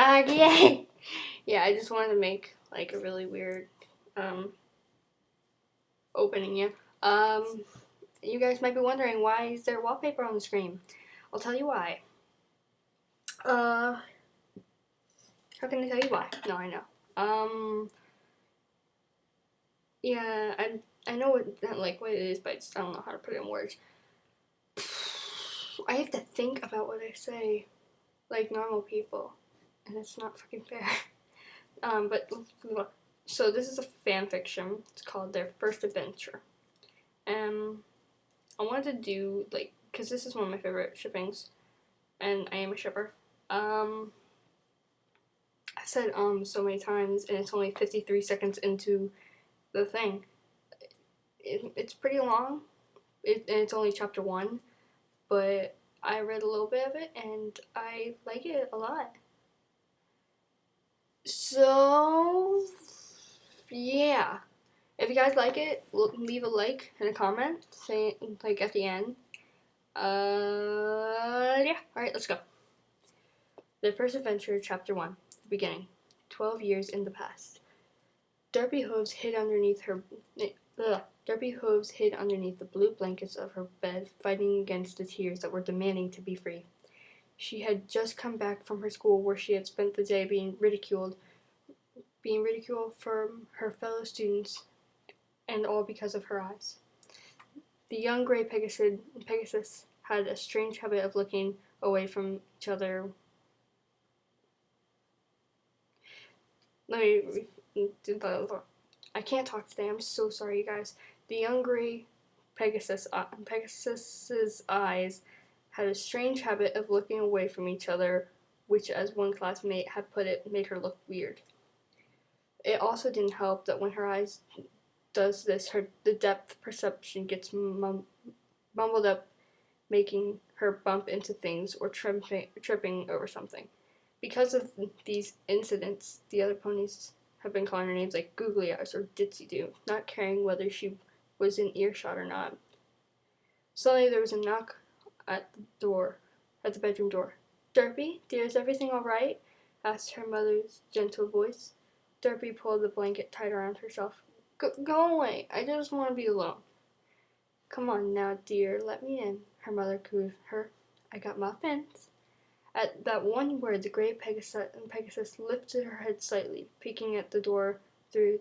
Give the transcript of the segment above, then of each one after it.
Yay! Yeah, I just wanted to make like a really weird opening. Yeah. You guys might be wondering, why is there wallpaper on the screen? I'll tell you why. How can I tell you why? No, I know. Yeah, I know what it is, but I just don't know how to put it in words. I have to think about what I say, like normal people, and it's not fucking fair. But so this is a fan fiction. It's called Their First Adventure. I wanted to do because this is one of my favorite shippings, and I am a shipper. I said so many times, and it's only 53 seconds into the thing. It's pretty long. And it's only chapter 1, but I read a little bit of it, and I like it a lot. So, yeah. If you guys like it, leave a like and a comment, saying at the end. Yeah. Alright, let's go. The First Adventure, Chapter 1, the beginning. 12 years in the past. Derpy Whooves hid underneath the blue blankets of her bed, fighting against the tears that were demanding to be free. She had just come back from her school, where she had spent the day being ridiculed from her fellow students, and all because of her eyes. The young gray Pegasus had a strange habit of looking away from each other. I can't talk today. I'm so sorry, you guys. The young gray Pegasus's eyes had a strange habit of looking away from each other, which, as one classmate had put it, made her look weird. It also didn't help that when her eyes does this, the depth perception gets mumbled up, making her bump into things or tripping over something. Because of these incidents, the other ponies have been calling her names like Googly Eyes or Ditsy Doo, not caring whether she was in earshot or not. Suddenly there was a knock at the bedroom door. "Derpy, dear, is everything all right?" asked her mother's gentle voice. Derpy pulled the blanket tight around herself. Go away. I just want to be alone." "Come on now, dear, let me in," her mother cooed her. "I got muffins." At that one word, the gray Pegasus lifted her head slightly, peeking at the door through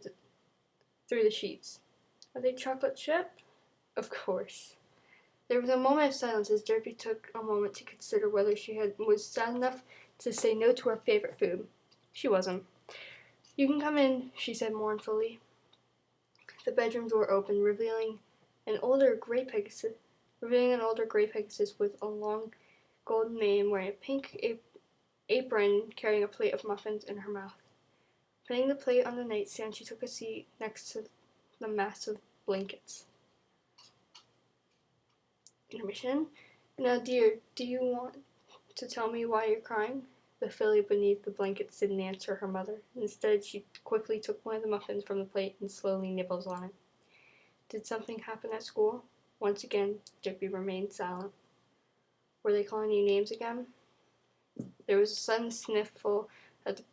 the sheets. "Are they chocolate chip?" "Of course." There was a moment of silence as Derpy took a moment to consider whether she was sad enough to say no to her favorite food. She wasn't. "You can come in," she said mournfully. The bedroom door opened, revealing an older gray Pegasus with a long gold mane, wearing a pink apron, carrying a plate of muffins in her mouth. Putting the plate on the nightstand, she took a seat next to the massive blankets. Intermission. "Now, dear, do you want to tell me why you're crying?" The filly beneath the blankets didn't answer her mother. Instead, she quickly took one of the muffins from the plate and slowly nibbled on it. "Did something happen at school?" Once again, Derpy remained silent. "Were they calling you names again?" There was a sudden sniffle, then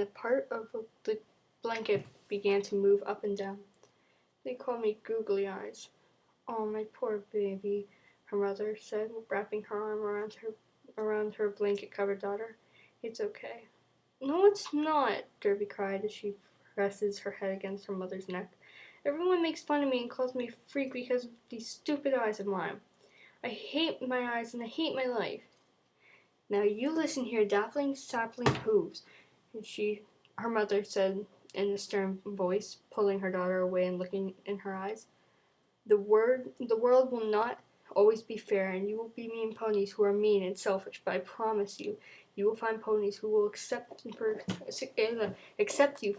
a part of the blanket began to move up and down. "They called me Googly Eyes." "Oh, my poor baby," her mother said, wrapping her arm around her blanket-covered daughter. "It's okay." "No, it's not," Derpy cried as she presses her head against her mother's neck. "Everyone makes fun of me and calls me a freak because of these stupid eyes of mine. I hate my eyes and I hate my life." "Now you listen here, dappling sapling hooves," her mother said in a stern voice, pulling her daughter away and looking in her eyes. The world will not always be fair, and you will be mean ponies who are mean and selfish, but I promise you, you will find ponies who will accept you for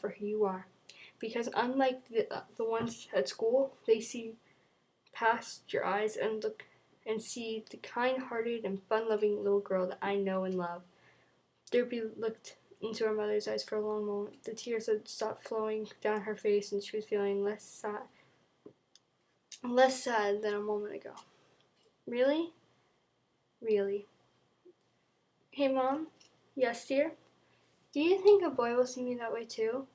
who you are. Because unlike the ones at school, they see past your eyes and see the kind-hearted and fun-loving little girl that I know and love." Derpy looked into her mother's eyes for a long moment. The tears had stopped flowing down her face, and she was feeling less sad than a moment ago. "Really?" "Really." Hey, Mom. Yes, dear? Do you think a boy will see me that way too?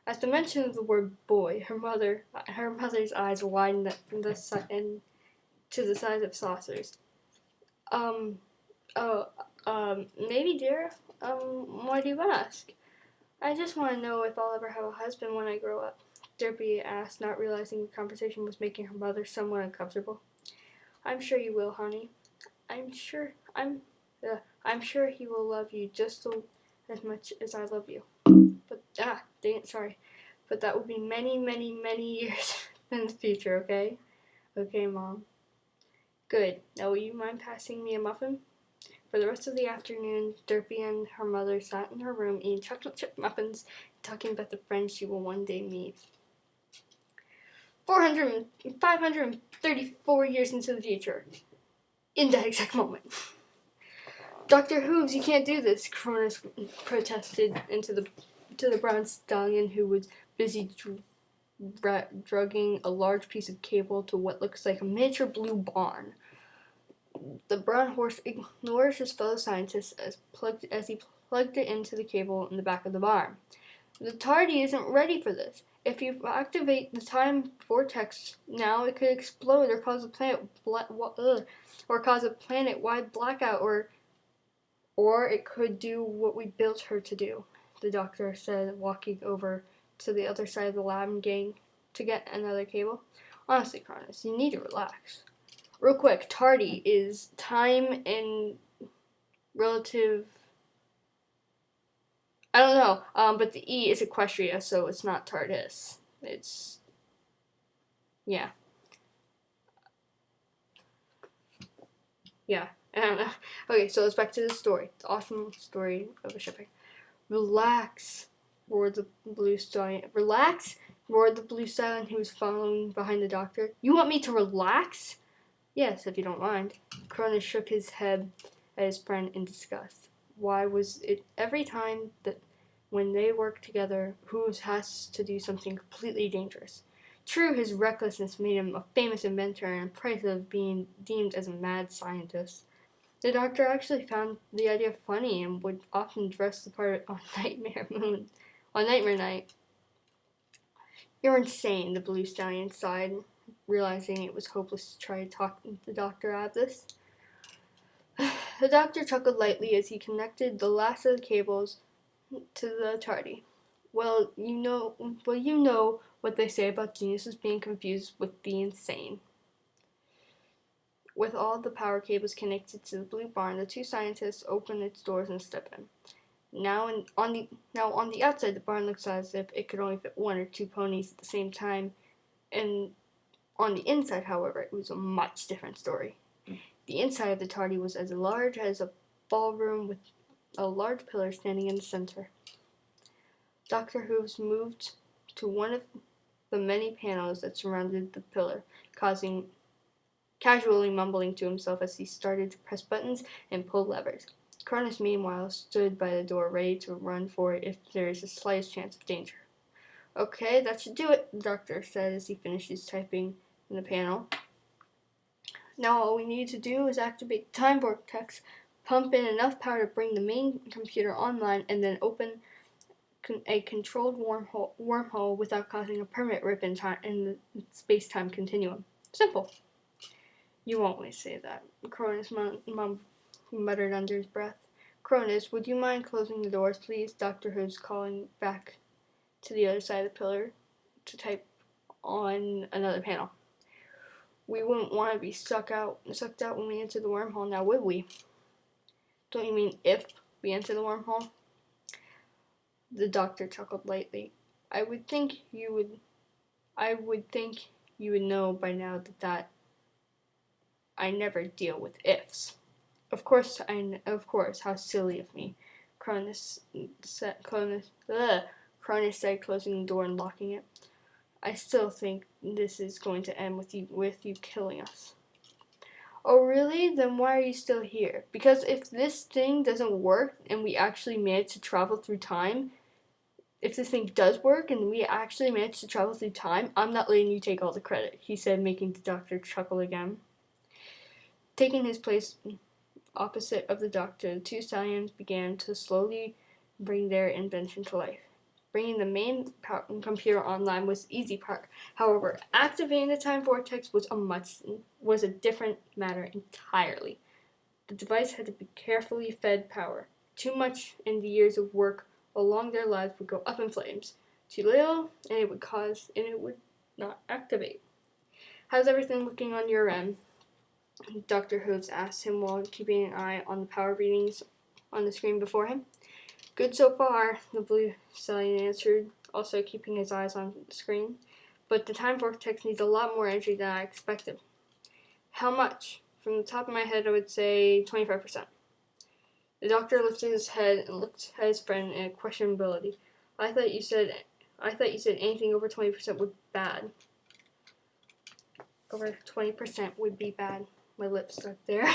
At the mention of the word boy, her mother's eyes widened to the size of saucers. Um, oh, maybe, dear. Why do you ask? I just want to know if I'll ever have a husband when I grow up. Derpy asked, not realizing the conversation was making her mother somewhat uncomfortable. I'm sure you will, honey. I'm sure. I'm sure he will love you just as much as I love you. But dang it, sorry. But that will be many, many, many years in the future. Okay. Okay, Mom. Good. Now, will you mind passing me a muffin? For the rest of the afternoon, Derpy and her mother sat in her room eating chocolate chip muffins and talking about the friends she will one day meet. 534 years into the future. In that exact moment. Dr. Whooves, you can't do this, Cronus protested to the brown stallion who was busy drugging a large piece of cable to what looks like a miniature blue barn. The brown horse ignores his fellow scientists as he plugged it into the cable in the back of the barn. The TARDIE isn't ready for this. If you activate the time vortex now, it could explode or cause a planet-wide blackout, or it could do what we built her to do. The doctor said, walking over to the other side of the lab and to get another cable. Honestly, Cronus, you need to relax. Real quick, TARDIE is time and relative. I don't know, but the E is Equestria, so it's not TARDIS. It's, yeah. Yeah, I don't know. Okay, so let's back to the story. The awesome story of a shipping. Relax, roared the blue stallion. Relax, roared the blue stallion who was following behind the doctor. You want me to relax? Yes, if you don't mind. Cronus shook his head at his friend in disgust. Why was it every time that when they work together, Whooves has to do something completely dangerous? True, his recklessness made him a famous inventor and a price of being deemed as a mad scientist. The doctor actually found the idea funny and would often dress the part on Nightmare Night. You're insane, the blue stallion sighed, realizing it was hopeless to try to talk the doctor out of this. The doctor chuckled lightly as he connected the last of the cables to the TARDIE. Well, you know what they say about geniuses being confused with the insane. With all the power cables connected to the blue barn, the two scientists opened its doors and stepped in. Now on the outside, the barn looks as if it could only fit one or two ponies at the same time, and on the inside, however, it was a much different story. The inside of the TARDIE was as large as a ballroom with a large pillar standing in the center. Dr. Whooves moved to one of the many panels that surrounded the pillar, casually mumbling to himself as he started to press buttons and pull levers. Cronus, meanwhile, stood by the door, ready to run for it if there is the slightest chance of danger. Okay, that should do it, the doctor said as he finished his typing in the panel. Now all we need to do is activate the time vortex, pump in enough power to bring the main computer online, and then open a controlled wormhole without causing a permanent rip in the space-time continuum. Simple. You always say that, Cronus muttered under his breath. Cronus, would you mind closing the doors, please? Dr. Who's calling back to the other side of the pillar to type on another panel. We wouldn't want to be sucked out when we enter the wormhole now, would we? Don't you mean if we enter the wormhole? The doctor chuckled lightly. I would think you would know by now that I never deal with ifs. Of course, how silly of me, Cronus said, closing the door and locking it. I still think this is going to end with you killing us. Oh, really? Then why are you still here? Because if this thing doesn't work and we actually manage to travel through time, if this thing does work and we actually manage to travel through time, I'm not letting you take all the credit, he said, making the doctor chuckle again. Taking his place opposite of the doctor, the two stallions began to slowly bring their invention to life. Bringing the main computer online was the easy part. However, activating the time vortex was a different matter entirely. The device had to be carefully fed power. Too much in the years of work along their lives would go up in flames. Too little, and it would not activate. How's everything looking on your end? Dr. Whooves asked him while keeping an eye on the power readings on the screen before him. Good so far, the blue stallion answered, also keeping his eyes on the screen. But the time vortex needs a lot more energy than I expected. How much? From the top of my head, I would say 25%. The doctor lifted his head and looked at his friend in questionability. I thought you said anything over 20% would be bad. Over 20% would be bad. My lips stuck there.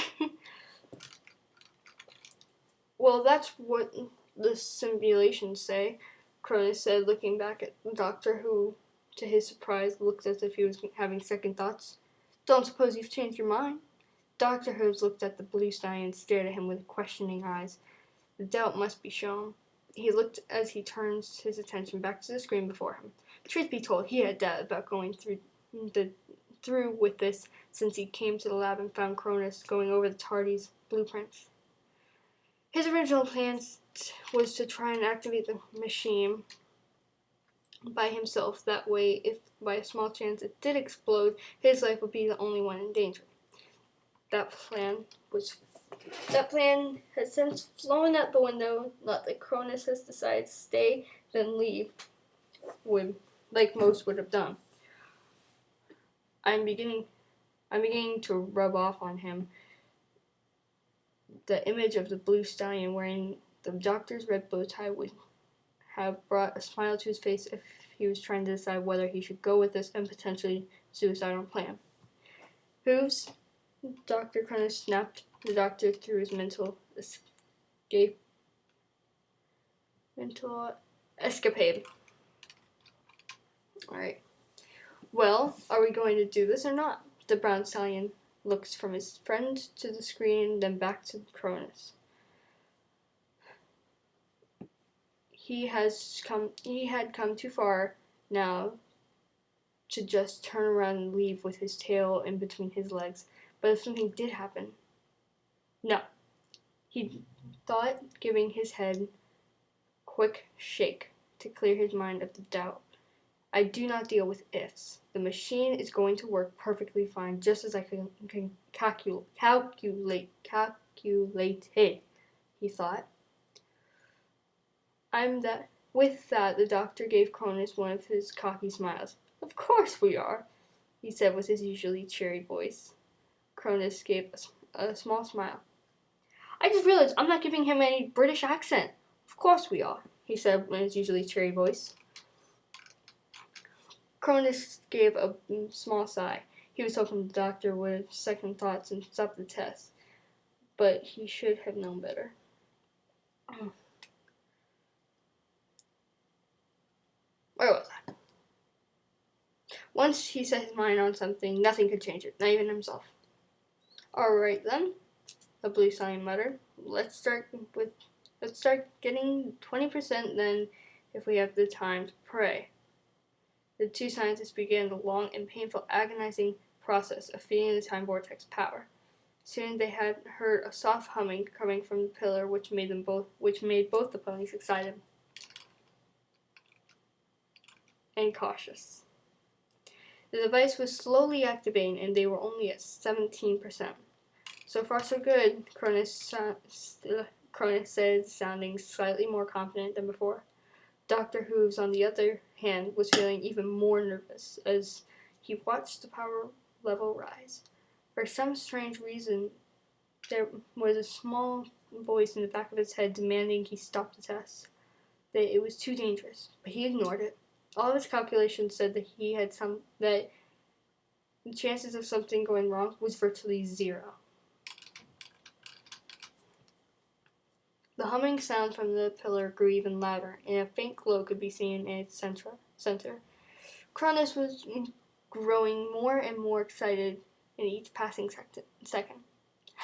Well, that's what the simulations say, Cronus said, looking back at the doctor, who, to his surprise, looked as if he was having second thoughts. Don't suppose you've changed your mind? Dr. Whooves looked at the blue stallion and stared at him with questioning eyes. The doubt must be shown. He looked as he turned his attention back to the screen before him. Truth be told, he had doubt about going through with this since he came to the lab and found Cronus going over the TARDIE's blueprints. His original plan was to try and activate the machine by himself. That way, if by a small chance it did explode, his life would be the only one in danger. That plan has since flown out the window. Not that Cronus has decided to stay, then leave, like most would have done. I'm beginning to rub off on him. The image of the blue stallion wearing the doctor's red bow tie would have brought a smile to his face if he was trying to decide whether he should go with this and potentially suicidal plan. Whooves? Dr. Cronus snapped the doctor through his mental escapade. Alright. Well, are we going to do this or not? The brown stallion looks from his friend to the screen, then back to Cronus. He had come too far now to just turn around and leave with his tail in between his legs. But if something did happen, no. He thought, giving his head a quick shake to clear his mind of the doubt. I do not deal with ifs. The machine is going to work perfectly fine, just as I can calculated, he thought. With that, the doctor gave Cronus one of his cocky smiles. Of course we are, he said with his usually cheery voice. Cronus gave a small smile. I just realized I'm not giving him any British accent. Of course we are, he said in his usually cheery voice. Cronus gave a small sigh. He was hoping the doctor would have second thoughts and stop the test, but he should have known better. Where was I? Once he set his mind on something, nothing could change it, not even himself. Alright then, the blue stallion muttered. Let's start getting 20% then, if we have the time to pray. The two scientists began the long and painful, agonizing process of feeding the time vortex power. Soon they had heard a soft humming coming from the pillar, which made both the ponies excited and cautious. The device was slowly activating, and they were only at 17%. So far, so good, Cronus said, sounding slightly more confident than before. Dr. Whooves, on the other hand, was feeling even more nervous as he watched the power level rise. For some strange reason, there was a small voice in the back of his head demanding he stop the test. That it was too dangerous, but he ignored it. All of his calculations said that that the chances of something going wrong was virtually zero. The humming sound from the pillar grew even louder, and a faint glow could be seen in its center. Cronus was growing more and more excited in each passing second.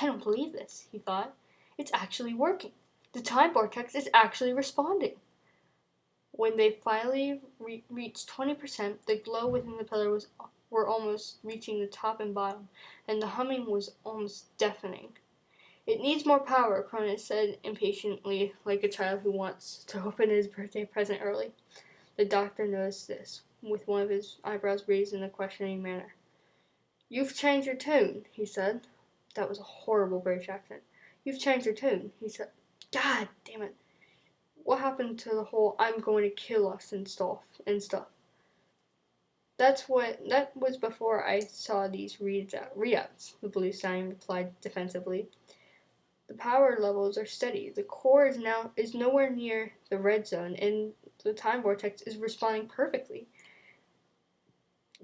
I don't believe this, he thought. It's actually working. The time vortex is actually responding. When they finally reached 20%, the glow within the pillar were almost reaching the top and bottom, and the humming was almost deafening. It needs more power, Cronus said impatiently, like a child who wants to open his birthday present early. The doctor noticed this, with one of his eyebrows raised in a questioning manner. You've changed your tune, he said. That was a horrible British accent. You've changed your tune, he said. God damn it. What happened to the whole I'm going to kill us and stuff? That was before I saw these readouts, the blue sign replied defensively. The power levels are steady. The core is nowhere near the red zone, and the time vortex is responding perfectly.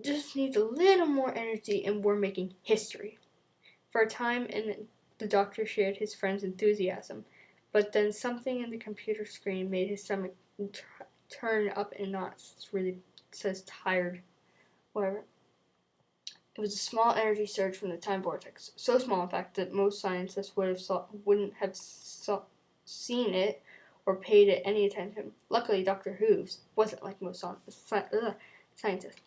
Just needs a little more energy, and we're making history. For a time, and the doctor shared his friend's enthusiasm, but then something in the computer screen made his stomach turn up in knots. It really says tired. Whatever. It was a small energy surge from the time vortex, so small in fact that most scientists wouldn't have seen it or paid it any attention. Luckily, Dr. Whooves wasn't like most scientists.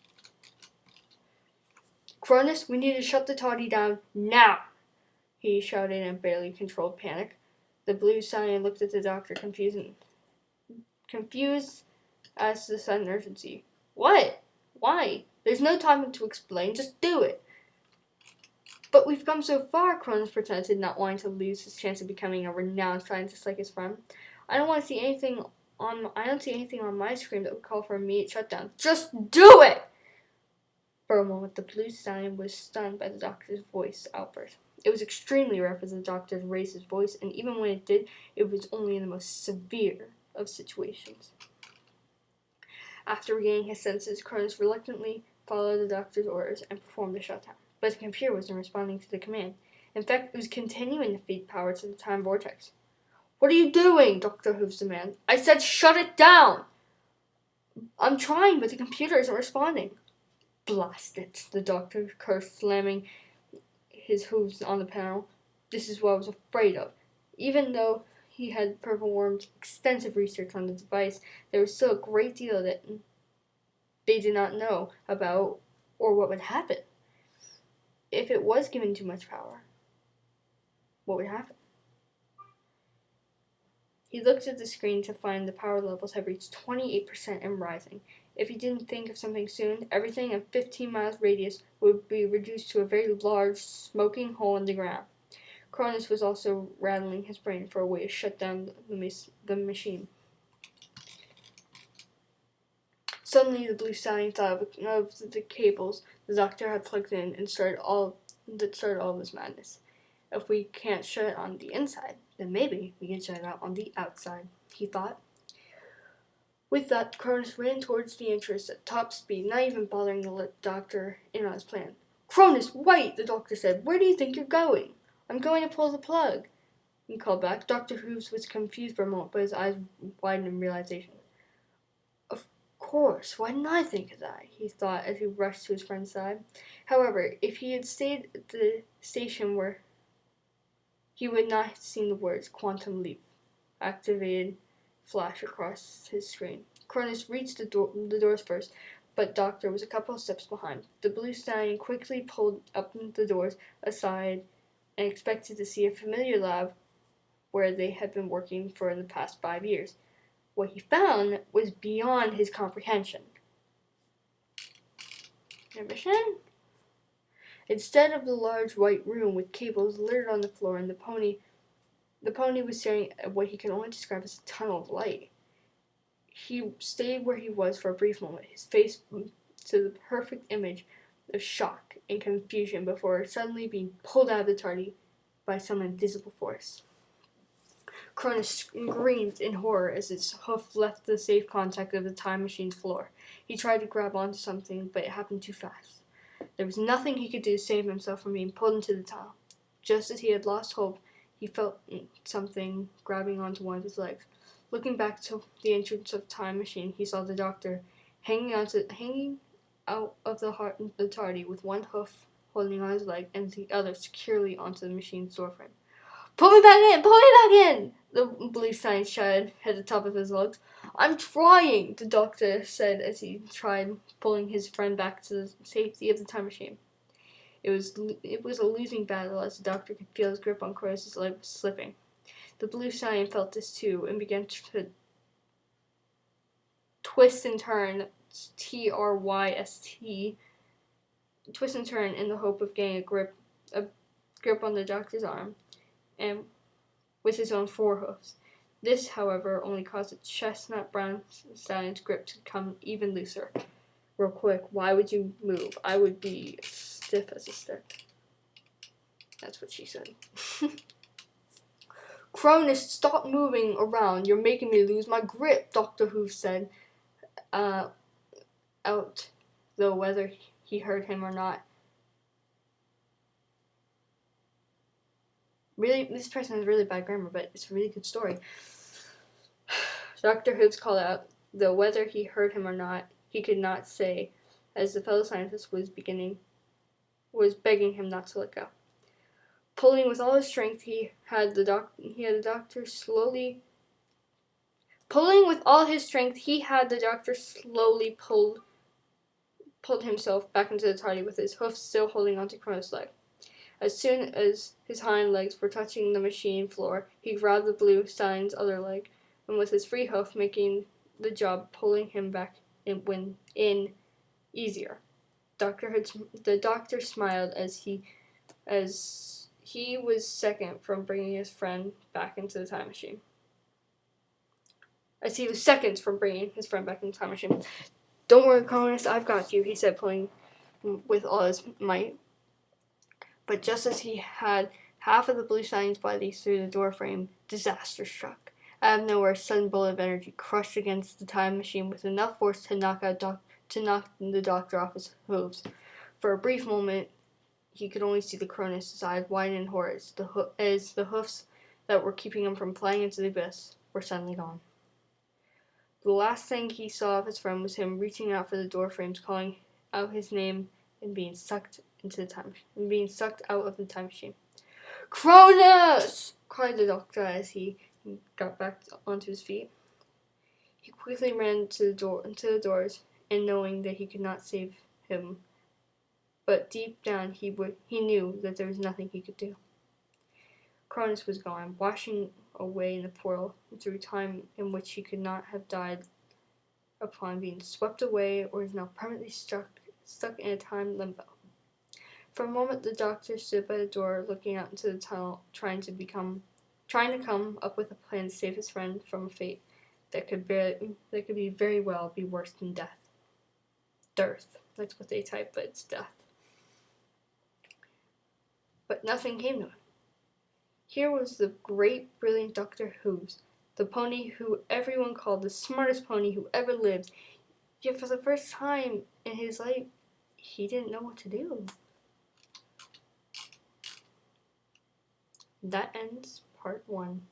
Cronus, we need to shut the TARDIE down now, he shouted in barely controlled panic. The blue scion looked at the doctor, confused as to the sudden urgency. What? Why? There's no time to explain. Just do it. But we've come so far, Cronus pretended, not wanting to lose his chance of becoming a renowned scientist like his friend. I don't see anything on my screen that would call for immediate shutdown. Just do it! For a moment, the blue stallion was stunned by the doctor's voice outburst. It was extremely rough as the doctor raised his voice, and even when it did, it was only in the most severe of situations. After regaining his senses, Cronus reluctantly followed the doctor's orders and performed the shutdown. But the computer wasn't responding to the command. In fact, it was continuing to feed power to the time vortex. What are you doing? Dr. Whooves demanded. I said shut it down! I'm trying, but the computer isn't responding. Blast it, the doctor cursed, slamming his hooves on the panel. This is what I was afraid of. Even though he had performed extensive research on the device, there was still a great deal that they did not know about or what would happen. If it was given too much power, what would happen? He looked at the screen to find the power levels had reached 28% and rising. If he didn't think of something soon, everything in 15 miles radius would be reduced to a very large, smoking hole in the ground. Cronus was also rattling his brain for a way to shut down the machine. Suddenly, the blue stallion thought of the cables the doctor had plugged in and started all of this madness. If we can't shut it on the inside, then maybe we can shut it out on the outside, he thought. With that, Cronus ran towards the entrance at top speed, not even bothering to let the doctor in on his plan. Cronus, wait, the doctor said. Where do you think you're going? I'm going to pull the plug, he called back. Dr. Whooves was confused for a moment, but his eyes widened in realization. Of course, why didn't I think of that? He thought as he rushed to his friend's side. However, if he had stayed at the station where he would not have seen the words quantum leap activated flash across his screen. Cronus reached the doors first, but Doctor was a couple of steps behind. The blue stallion quickly pulled up the doors aside and expected to see a familiar lab where they had been working for the past 5 years. What he found was beyond his comprehension. Mission? Instead of the large white room with cables littered on the floor and the pony was staring at what he can only describe as a tunnel of light. He stayed where he was for a brief moment, his face to the perfect image of shock and confusion before suddenly being pulled out of the TARDIE by some invisible force. Cronus screamed in horror as his hoof left the safe contact of the time machine's floor. He tried to grab onto something, but it happened too fast. There was nothing he could do to save himself from being pulled into the tunnel. Just as he had lost hope, he felt something grabbing onto one of his legs. Looking back to the entrance of the time machine, he saw the doctor hanging out of the TARDIE with one hoof holding on his leg, and the other securely onto the machine's doorframe. "Pull me back in! Pull me back in!" the blue science shouted at the top of his lungs. "I'm trying," the doctor said as he tried pulling his friend back to the safety of the time machine. It was a losing battle as the doctor could feel his grip on Cronus' leg was slipping. The blue scion felt this too and began to twist and turn, T-R-Y-S-T, twist and turn in the hope of getting a grip on the doctor's arm, and with his own forehoofs. This, however, only caused the chestnut brown stallion's grip to become even looser. "Real quick, why would you move? I would be stiff as a stick." That's what she said. "Cronus, stop moving around. You're making me lose my grip," Dr. Whooves said, out, though whether he heard him or not. Really, this person has really bad grammar, but it's a really good story. Dr. Whooves called out, though whether he heard him or not, he could not say, as the fellow scientist was begging him not to let go. Pulling with all his strength, he had the doctor slowly pulled himself back into the TARDIE with his hoof still holding onto Cronus' leg. As soon as his hind legs were touching the machine floor, he grabbed the blue stallion's other leg, and with his free hoof making the job pulling him back in easier. The doctor smiled as he was seconds from bringing his friend back into the time machine. "Don't worry, Cronus, I've got you," he said, pulling with all his might. But just as he had half of the blue stallion's body through the doorframe, disaster struck. Out of nowhere, a sudden bolt of energy crushed against the time machine with enough force to knock the doctor off his hooves. For a brief moment, he could only see the Cronus' eyes widen in horror as the hoofs that were keeping him from flying into the abyss were suddenly gone. The last thing he saw of his friend was him reaching out for the doorframes, calling out his name, and being sucked out of the time machine. "Cronus!" cried the doctor as he got back onto his feet. He quickly ran to the doors, and knowing that he could not save him, but deep down he knew that there was nothing he could do. Cronus was gone, washing away in the portal through time in which he could not have died upon being swept away, or is now permanently stuck in a time limbo. For a moment, the doctor stood by the door, looking out into the tunnel, trying to come up with a plan to save his friend from a fate that could very well be worse than death. Dearth. That's what they type, but it's death. But nothing came to him. Here was the great, brilliant Dr. Whooves, the pony who everyone called the smartest pony who ever lived. Yet for the first time in his life, he didn't know what to do. That ends part 1.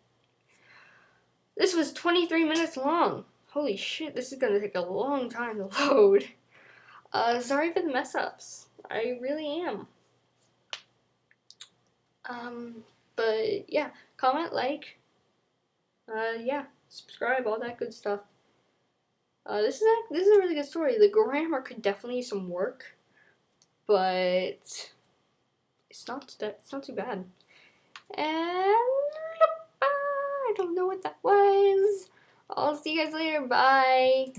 This was 23 minutes long. Holy shit, this is gonna take a long time to load. Sorry for the mess ups. I really am. But yeah, comment, like, subscribe, all that good stuff. This is a really good story. The grammar could definitely use some work, but it's not too bad. And I don't know what that was. I'll see you guys later. Bye.